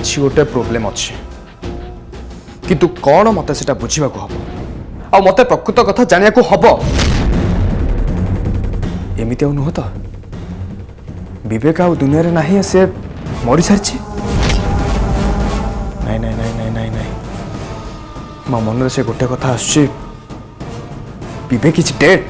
किसी गोटे प्रोब्लेम अच्छे किंतु कौन मत से बुझा हम आ मत प्रकृत कथा जाना हम एमती नुह तो विवेक आ दुनिया रे नहीं से मरी सारी नाई नाई नाई नाई नाई नाई मो मन से गोटे कथा आसुची विवेक इज डेड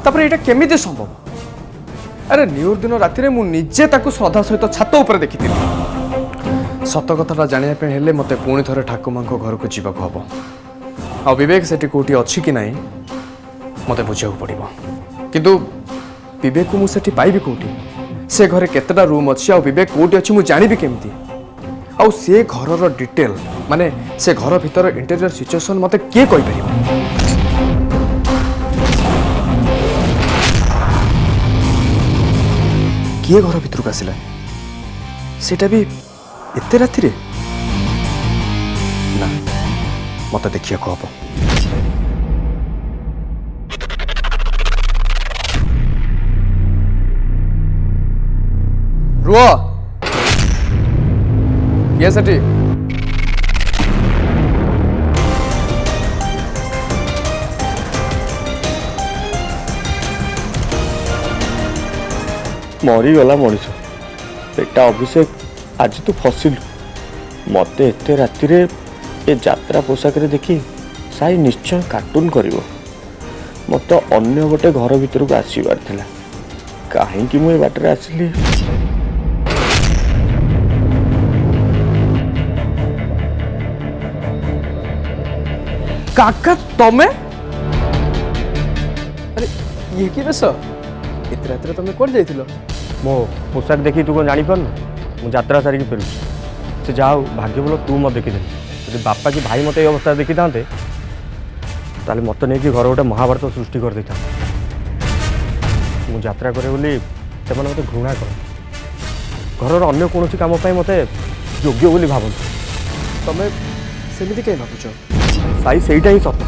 तापर एटा केमिति संभव अरे न्यूर दिन राति मु निजे ताकू श्रद्धा सहित छात उपर देखी सत कथा जानापी हेले मत पुणी थे ठाकुमा घर को जीवा हम आ विवेक से कौटी अच्छी कि ना मत बुझा पड़ो किंतु विवेक को मुझे पाइबी कौटी से घरे केतेटा रूम अच्छी आ विवेक कौटी अच्छी मुझे जानी केमती आ से घर डिटेल माने से घर भीतर इंटेरियर सिचुएशन मत किए कहि परिबो किए घर भीतर को आसिला सेटा भी एते राति रे ना मत देखिया को हम रुआ ये सटी मरीगला मनीष बेटा अभिषेक आज तू फसिलु मत एत राति ए यात्रा पोशाक देखी साई निश्चय कार्टून करिवो मत अन्य गोटे घर भीतर को आसबार थिला कहीं मुझे बाटर आसली काका तमे अरे ये कि बेस एत रात तुम कौन जाइथिलो मो पोशाक देखी तू कौन जानी पारनु मु यात्रा सारिक फेर से जाओ भाग्य बोल तू मत देखी यदि बापा कि भाई मत अवस्था देखी था ताले मत नहीं कि घर गोटे महाभारत सृष्टि कर देता मु यात्रा करे बोली से मत घृणा कर घर अन्य कौन कम मत योग्य बोली भावती तमे सेमिति कहीं भावुच साई सेटा ही सत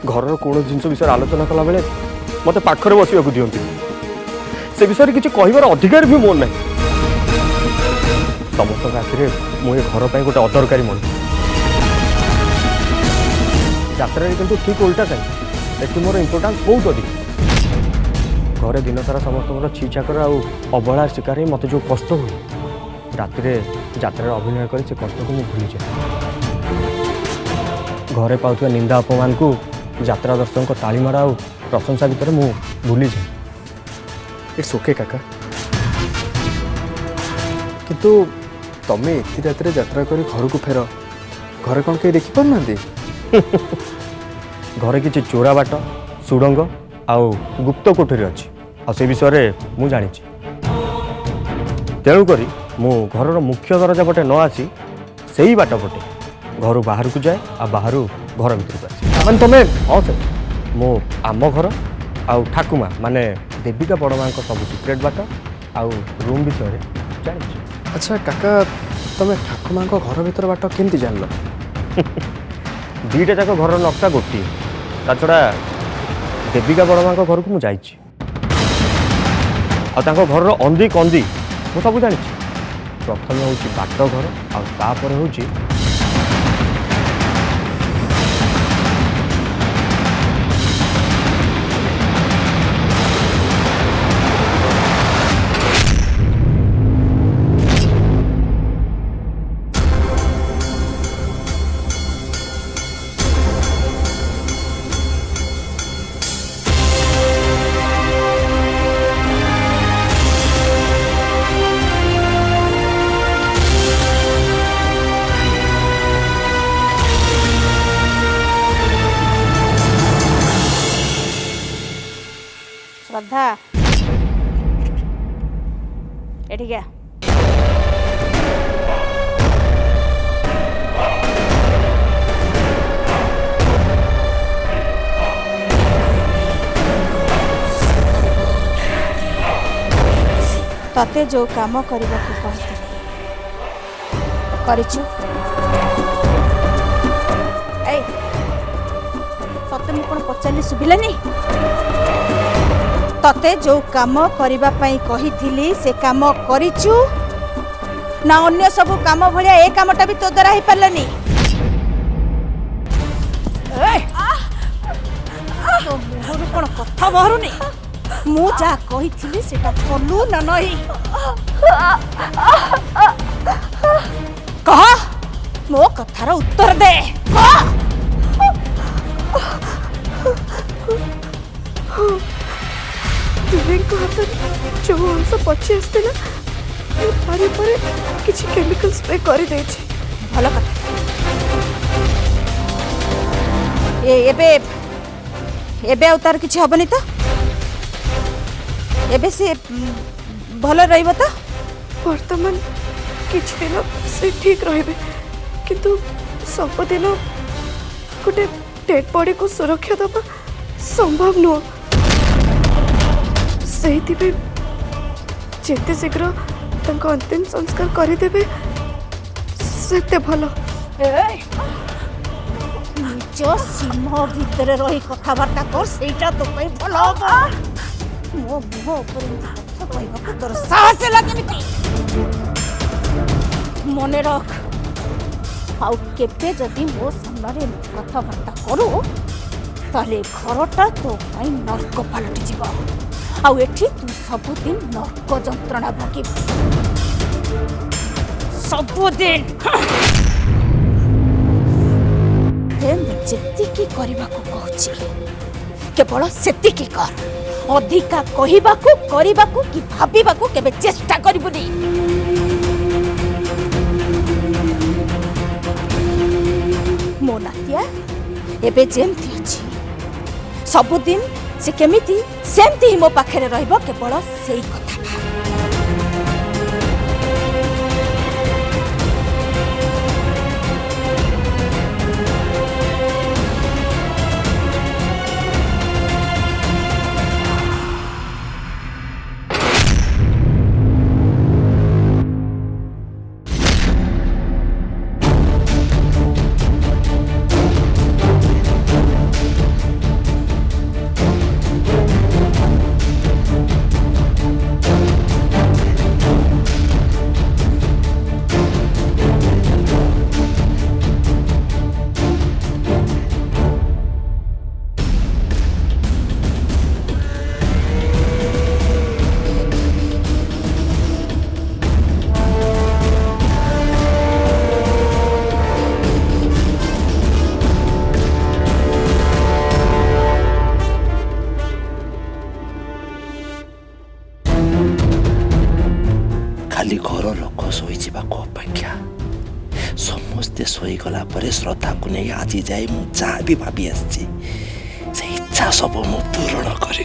घर कौन जिन विषय आलोचना कला बेले मत पाखरे बसवाक दिखती से विषय किसी कहबार अधिकार भी मोर ना समस्त आखिर मुझे घर पर गोटे अदरकारी मन यात्रा किंतु ठीक उल्टा कहीं देखिए मोर इम्पोर्टान्स बहुत अधिक घरे दिन सारा समस्त छी चाकर अवहेला शिकार ही मत जो कष्ट हुए राति यात्रा अभिनय कर से कष्ट को भूली जाए घरे पाउथुवा निंदा अपमान को यात्रा दर्शक को ताली मारा और प्रशंसा भितर मु भूली जाए इट्स ओके काका किंतु तमे एति रात यात्रा कर घर को फेर घर कौन कहीं देखी पार ना घरे किसी चोरा बाट सुड़ंग आउ गुप्त कोठरी अच्छी आ से विषय मु जानी तेणुक मु घर मुख्य दरजा पटे न आसी से ही बाट पटे घर बाहर को जाए आ बाहर घर भीतर को आसे मैंने तमे हाँ सर मो आम घर आउ ठाकुमा माने देविका बड़ माँ सब सिक्रेट बाट आउ रूम विषय जानी अच्छा काका तमे ठाकुमा घर भीतर बाट केमती जान दीटा जाक घर नक्शा गोटे ता छड़ा देविका बड़ माँ घर को मुझे घर अंधी कंदी मु सब जानी प्रथम हूँ बाट घर आपर हूँ श्रद्धा एठी क्या तते जो काम करबा को कहते करिछु ए तते मु कोन पचाली सुबिला नहीं तते जो काम करिबा पई कहिथिली से काम करिचु ना अन्य सब काम भलिया ए कामटा भी तो द्वारा ही पारलनी तो मुहरु कोन कथा बहरुनी मु जा कहिथिली सेटा कलु ना नहीं कह मो कथार उत्तर दे दिव्यांग हाथ जो अंश पची आसला तारी पर किसी केमिकल स्प्रे कर दे भल कथा एबे एबे उतार किछि हबनी तो एबे से भल रहइबो तो वर्तमान किछि दिन से ठीक रहिबे किंतु सबदिन गोटे डेड बॉडी को सुरक्षा दबा संभव नुह से जेते शीघ्र तंको अंतिम संस्कार करदेवे सेते भल निज सीमा भितर रही कथबार्ता कर सेटा तो पई भल हो मो मुह ऊपर कथा कहबा तोर साहस लागेमिति मने रख आउ केबे जदि मो सामने कथबार्ता करू ताले घरटा तो पई नरक पलटि जीव आउ एठी तू सबुदिन नरक जंत्रणा भोगी सबुदिन जेतिकी करबाकू कहूची केवल सेतिकी कर अधिका कहिबाकू करिबाकू कि भाबिबाकू केबे चेष्टा करिबुनी मो नातिया एबे जेमती अछि सबुदिन से केमिति सेमती ही मो पाखरे रहइबो केवल सेई कथा खाली घर लोक शोई अपेक्षा समस्ते शोगला श्रद्धा को नहीं आज जाए जहाँ भी भाभी आसी से इच्छा सब मु पूरण करी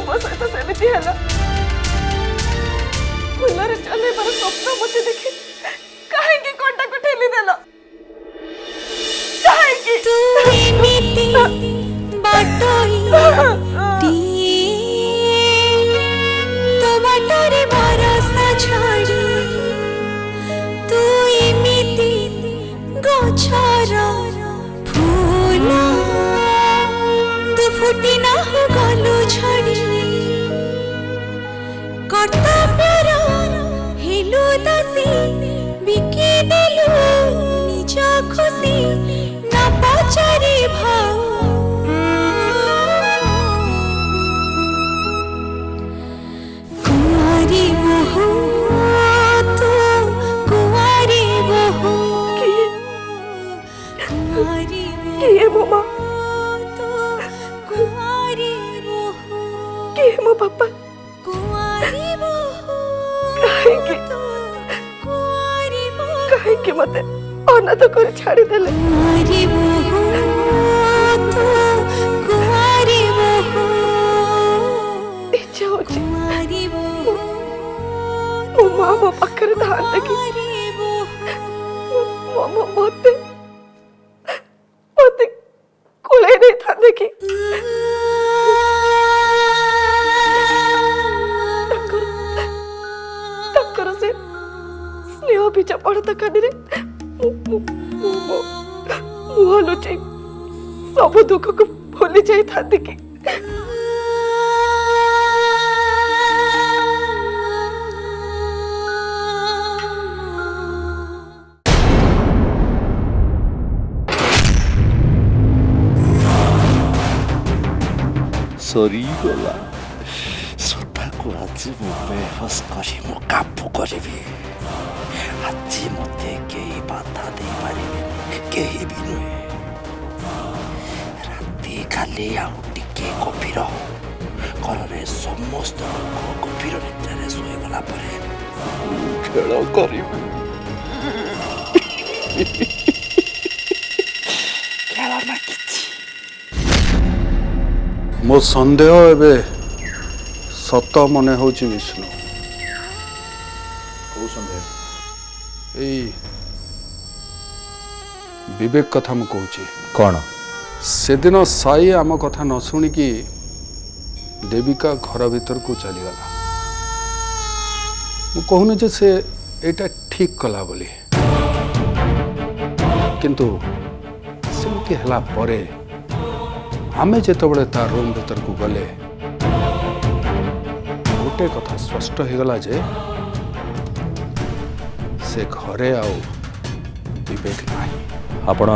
मो सहित सेमती है फुलर चले बार स्वप्न मत देखी कहीं कोटा को ठेली देल कहीं तू एमिति बाटोई तो बाटोरे भरोसा छाड़ी तू एमिति गछर फूल तू फुटी ना हो गलु छाड़ी कर्तव्यर हेलु दासी बिके देलु निज खुशी न पचारि भाव कुंवारी बहु तू कुंवारी बहु कुंवारी किए मो मां तू कुंवारी बहु किए मो पापा कुंवारी बहु कहीं काहे के मते अनाथ कर छाड़ी देले इच्छा होची मो माँ मो पाखरे था कि मते मते कोले नहीं था कि तकर से स्नेह बीचा पड़ता कानी मुह लुचाई सब दुख को भूली जाई था कि ସରିଗଲା ସତାକୁ ଆଜି ମୁଁ ବେହୋସ କରି ମୁଁ କାବୁ କରିବି ଆଜି ମୋତେ କେହି ବାଧା ଦେଇପାରିବେନି କେହି ବି ନୁହେଁ ରାତି ଖାଲି ଆଉ ଟିକେ ଗଭୀର ଘରରେ ସମସ୍ତ ଲୋକ ଗଭୀର ନିଦ୍ରାରେ ଶୋଇଗଲା ପରେ ମୁଁ ଖେଳ କରିବି ଖେଳ ନା କିଛି मो संदेह एबे सत मने होची विष्णु को संदेह एई विवेक कथा मु कहूची कौन से दिन साई आम कथा न शुणिकी देविका घर भीतर को चलीगला मु कहूनी जे से एटा ठीक कला बोली किंतु सेमती हला परे आमे जेतबले ता रूम भीतर को गले गोटे कथा स्पष्ट हो गला जे से घरे आउ विवेक नाही आपण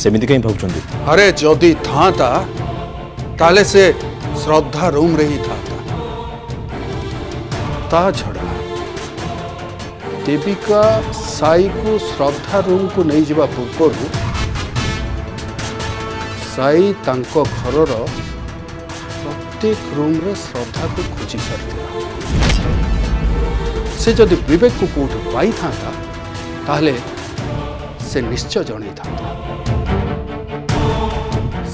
सेमिति कहीं भावुचंदी अरे जदि था ताले से श्रद्धा रूम रे ही था ता छड़ा देविका साई को श्रद्धा रूम को नहीं जावा पूर्व साई तांको घरर प्रत्येक रूम रे श्रद्धा को खोजी सारी से जदि विवेक को कोठ पाई था ताहले से निश्चय जणे था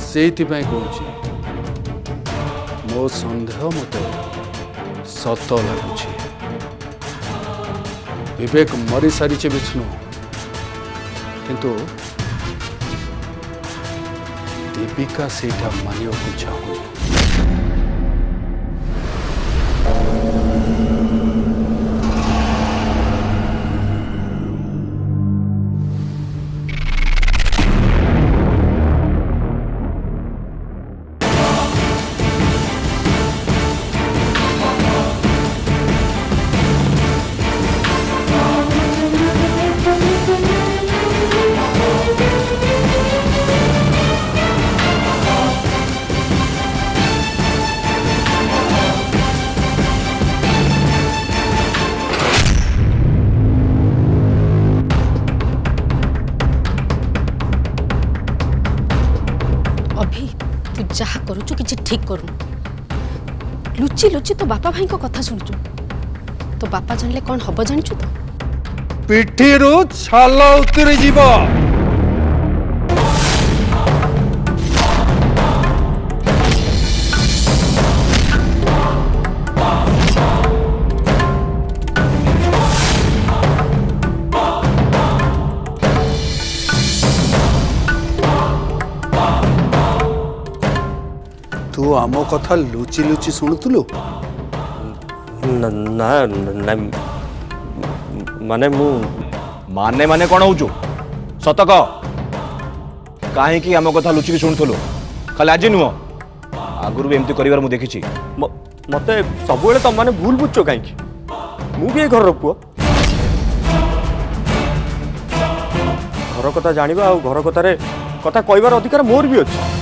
सेइथिपाई कहूची मो संदेह मते सत लगुची विवेक मरी सारी विष्णु किंतु देविका सेटा मानियो को चाहूँ जहा करूचु किछि ठीक करू लुचि लुचि तो बापा भाई को कथा सुनचु तो बापा जानले कौन हब जानचु तो पिठीरु छाल उतरी जीव तू आम कथा लुचि लुचि शुणुलु ना ना माने मु माने माने कौन होचु सत कह कहीं आम कथा लुचिकी शुणुलु खाली आज नुह आगुरी भी एमती कर देखी मते सब तुम मैंने भूल बुझ कहीं मु भी घर पुओ घर कथा जानिबा आ घर कथार कथा कहबार अधिकार मोर भी अच्छे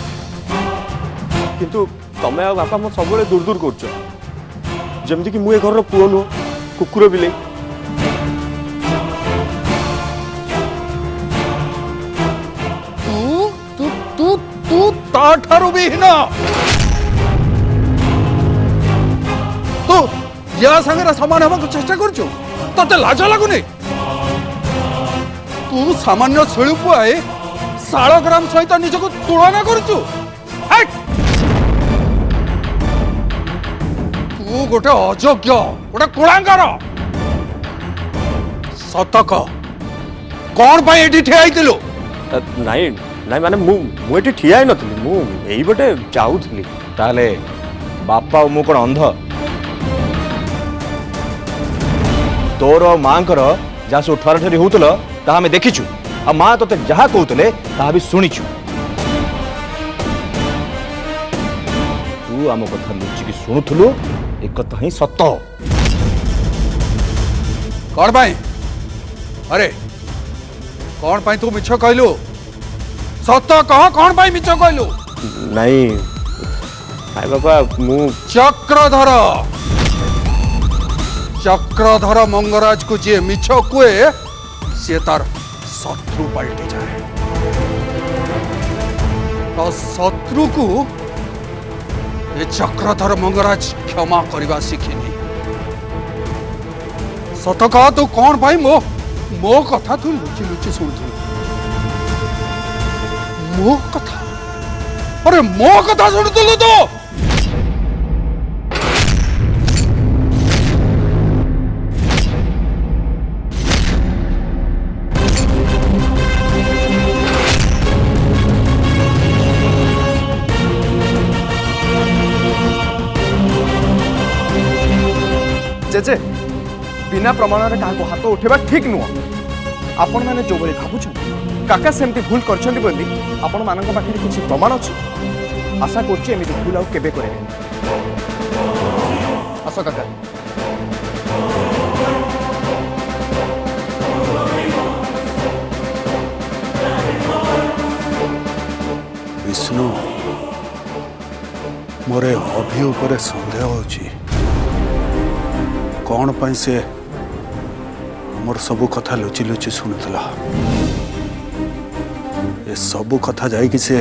किंतु तमें आ बापा मत सब दूर दूर कर जमती कि मुझे घर पुओ नुह कुकुर बिले ताठारु भी हिना तू या संगे समान हवा चेष्टा करछु तते लाज लागुनी तू सामान्य शिल्पुआए शालग्राम सहित निजक तुलना करछु तू गोटे अयोग्य गोटे कुलांगार सतक कौन पाई एठी ठिया आइतिलु नाई नाई माने मु एठी ठिया ही नथली मु एई बटे जाउथली ताले बापा मु कोन अंध तोर मांकर जहाँ सब ठरा ठरी होउतल ता हमें देखिछु आ मां तोते जहाँ कहूतले ता भी सुनिछु तू आम कथा लुचिकी शुणुथुलु एक कथा ही सत कौन पाई अरे कौन पाई तू मिछ कहलु सत कह कौन पाई मिछ कहलु नाई नाई बापा मु चक्रधर चक्रधर मंगराज को जी मिछ कुए सी तार शत्रु पलटि जाए तो शत्रु को ये चक्रधर मंगराज क्षमा करवा शिखिनी सत कह तू कौन भाई मो कथा तू लुचि लुचि शुणुथु मो कथा अरे मो कथा शुणुथुलु तो जेजे बिना प्रमाण क्या हाथ उठेबा ठीक नुह आपण मैंने जो भाई भावुं काका सेमती भूल कर आपण मान पाखे किसी प्रमाण अच्छी आशा करमती भूल आउ केबे करे आस काका विष्णु मोरे अभि उपरे संदेह होची कौन पाई से मोर सबु कथा लुचि लुचि शुणुला ये सबु कथा जाई कि से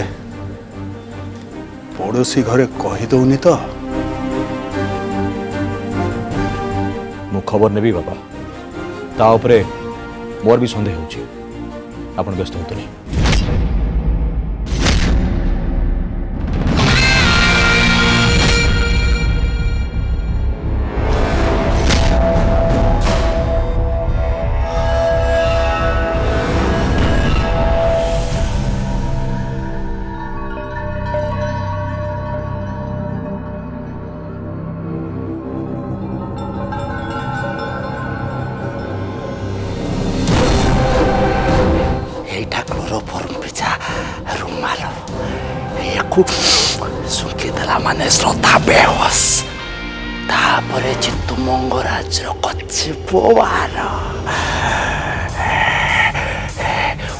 पड़ोसी घरे कही दौनी तो मु खबर नेबी बाबा ता उपरे मोर भी संदेह होची आपण व्यस्त होतनी सुंकीदेला माने श्रद्धा बेहोस तापरे चित्तु मंगराज कच्ची पोवार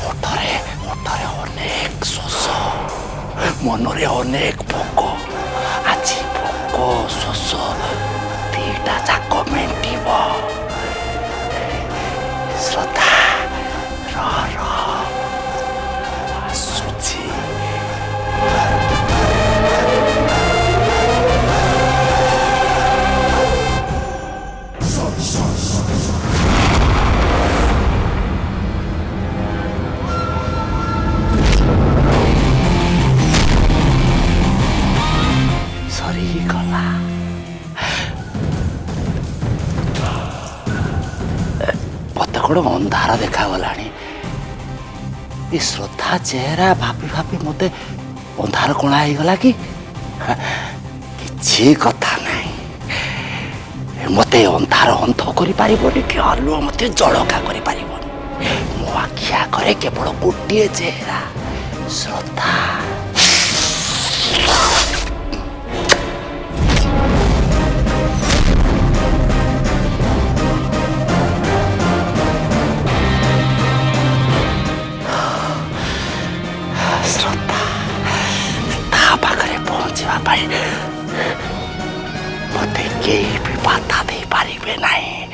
ओठरे ओठरे अनेक शोष मनरे अनेक भोक आज भोक शोष दीटा जाक मेंटिब श्रद्धा आसुची गोटे अंधार देखा गलानी श्रद्धा चेहरा भाभी भाभी मते अंधार कणा हो गला कि किछि कथा नहीं मते अंधार अंध करि पारिबोनी कि आलुआ मते जळका करि पारिबोनी मो आखिया करे केवल गोटे चेहरा श्रद्धा मते केही भी बाधा दे पारिबे नहीं